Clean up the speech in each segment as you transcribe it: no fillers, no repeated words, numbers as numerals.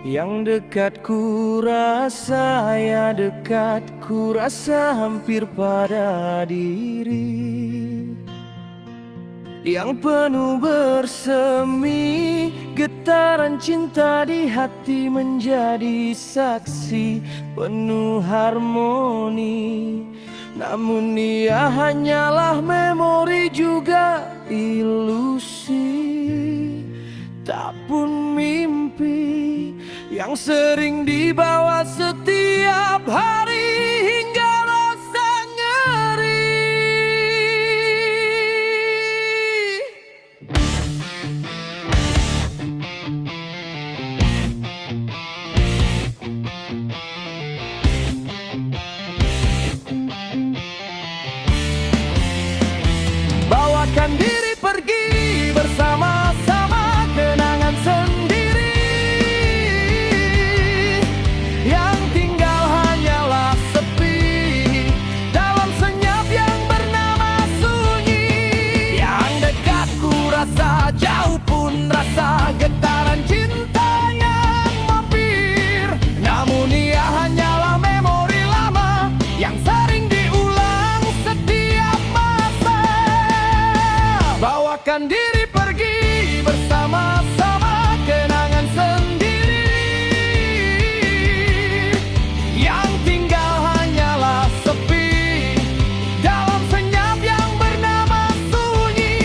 Yang dekat ku rasa, ya dekat ku rasa hampir pada diri. Yang penuh bersemi, getaran cinta di hati menjadi saksi penuh harmoni. Namun ia hanyalah memori juga ilusi, tak pun mimpi yang sering dibawa setiap hari hingga rasa nyeri. Bawakan diri pergi bersama-sama, kenangan sendiri. Yang tinggal hanyalah sepi dalam senyap yang bernama sunyi. Yang dekat ku rasa, jauh pun rasa getaran cinta yang mampir. Namun ia hanyalah memori lama yang sering diulang setiap masa. Bawakan diri pergi bersama-sama, kenangan sendiri. Yang tinggal hanyalah sepi dalam senyap yang bernama sunyi.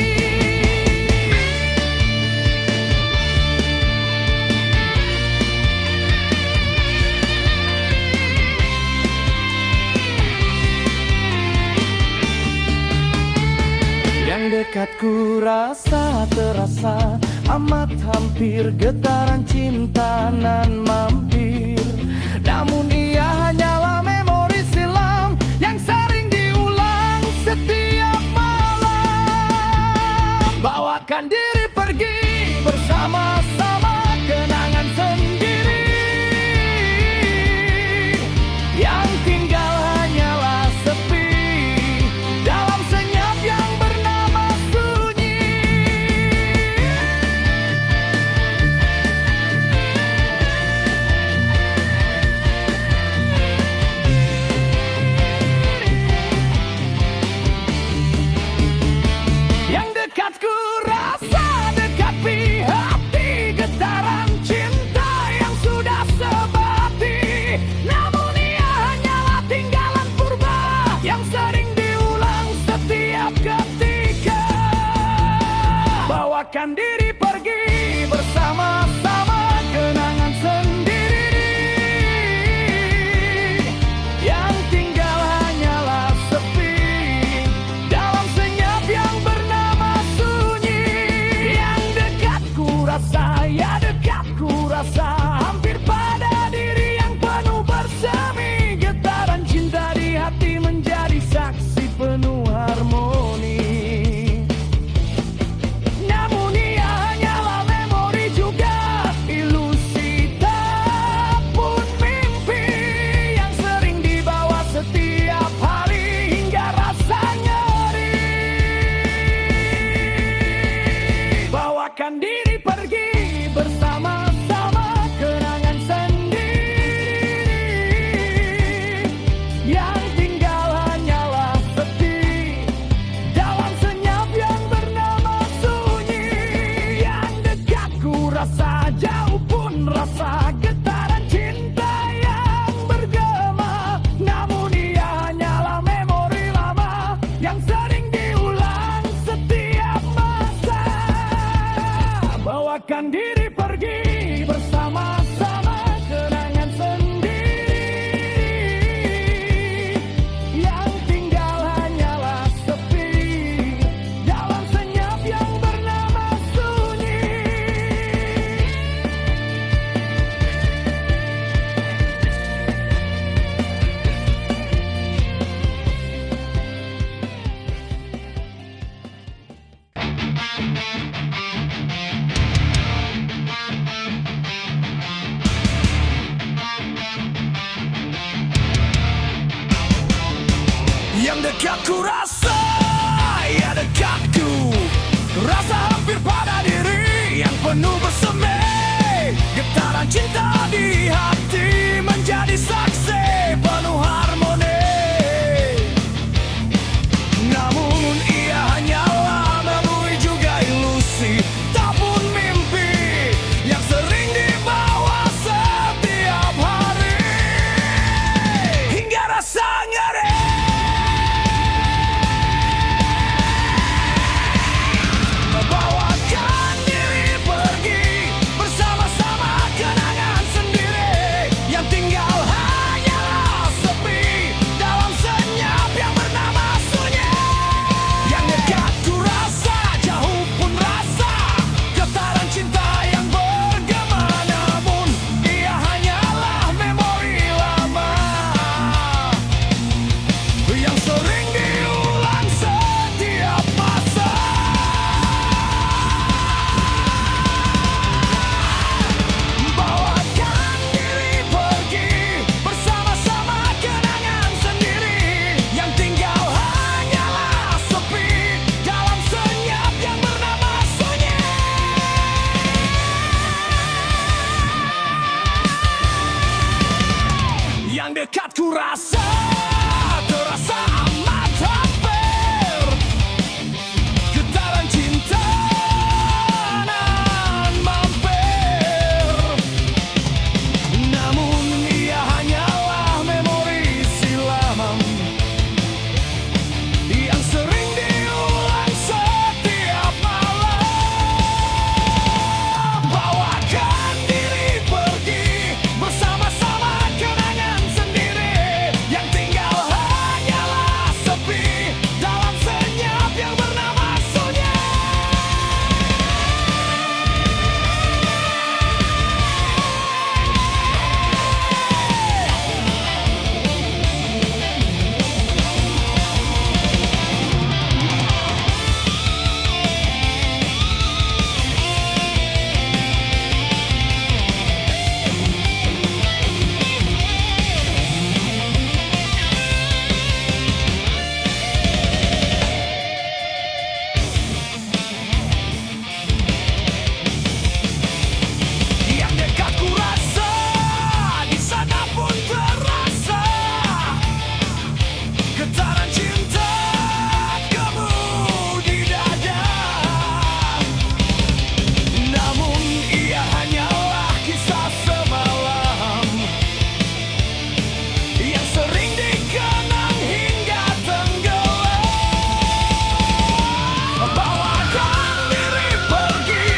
Yang dekat ku rasa terasa amat hampir, getaran cinta nan mampir. Namun ia hanyalah memori silam yang sering diulang setiap malam. Bawakan diri pergi bersama-sama, kenangan sendiri. Yang tinggal hanyalah sepi dalam senyap yang bernama sunyi. Yang dekat ku rasa, dekat di hati, getaran cinta yang sudah sebati. Namun ia hanyalah tinggalan purba yang sering diulang setiap ketika. Bawakan diri pergi bersama-sama, kenangan sendiri. Yang tinggal hanyalah sepi dalam senyap yang bernama sunyi. Yang dekat ku rasa, ya dekat ku rasa hampir pada diri. Yang penuh bersemi, getaran cinta di hati menjadi saksi penuh harmoni. Namun ia hanyalah memori juga ilusi, tak pun mimpi yang sering dibawa setiap hari hingga rasa nyeri. Bawakan diri pergi bersama-sama, kenangan sendiri. Yang tinggal hanyalah sepi dalam senyap yang bernama sunyi. Yang dekat ku rasa, jauh pun rasa getaran cinta yang bergema. Namun ia hanyalah memori lama yang sering diulang setiap masa. Bawakan diri pergi bersama-sama, kenangan sendiri. Yang tinggal hanyalah sepi dalam senyap yang bernama sunyi. Yang dekat ku rasa, ya dekatku rasa hampir pada diri. Yang penuh bersemi, getaran cinta di rasa terasa amat hampir, getaran cinta nan mampir. Namun ia hanyalah memori silam yang sering diulang setiap malam. Bawakan diri pergi bersama-sama kenangan sendiri, yang tinggal hanyalah sepi dalam senyap yang bernama sunyi. Yang dekat ku rasa, di sana pun terasa getaran cinta kamu di dada. Namun ia hanyalah kisah semalam yang sering dikenang hingga tenggelam. Bawakan diri pergi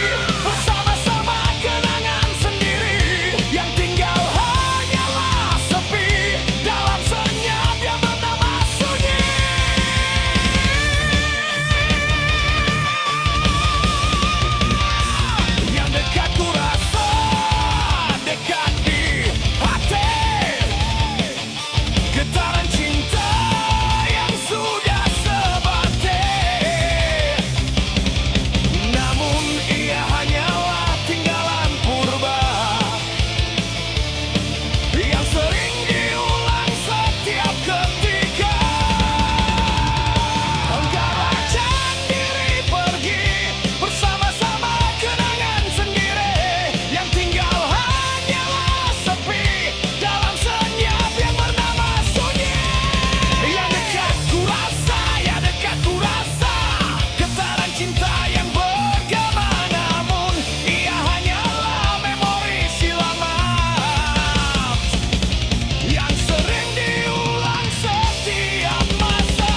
bersama-sama kenangan sendiri, yang tinggal hanyalah sepi dalam senyap yang bernama sunyi. Yang dekat ku rasa, dekat di hati, getaran cinta yang sudah sebati. Namun ia hanyalah tinggalan purba yang sering diulang setiap ketika. Galakan diri pergi bersama-sama kenangan sendiri, yang tinggal hanyalah sepi dalam senyap yang bernama sunyi. Yang dekat ku rasa, yang dekat ku rasa getaran cinta yang bergema, namun ia hanyalah memori silam yang sering diulang setiap masa.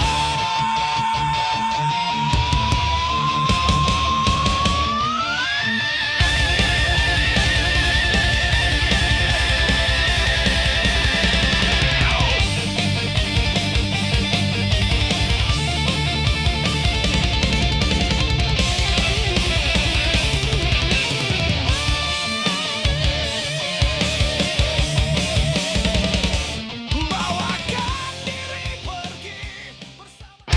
Bawakan diri pergi bersama.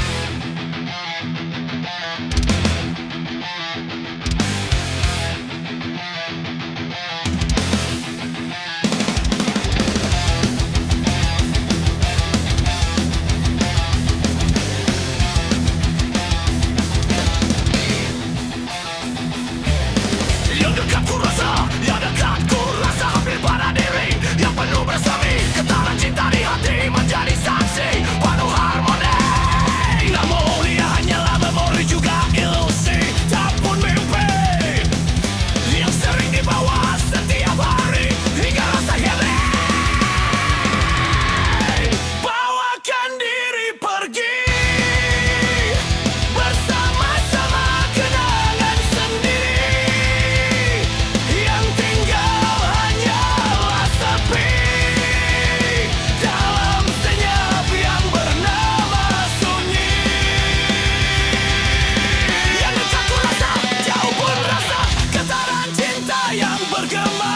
Yang dekat ku rasa, yang dekat ku rasa hampir pada diri, yang penuh bersemi getaran cinta di hati menjadi saksi penuh harmoni. Namun ia hanyalah memori juga ilusi, tak pun mimpi yang sering dibawa setiap hari hingga rasa healing. Bawakan diri pergi bersama-sama kenangan sendiri, yang tinggal hanyalah sepi dalam senyap yang bernama sunyi. Yang dekat ku rasa, jauh pun rasa getaran cinta yang bergema.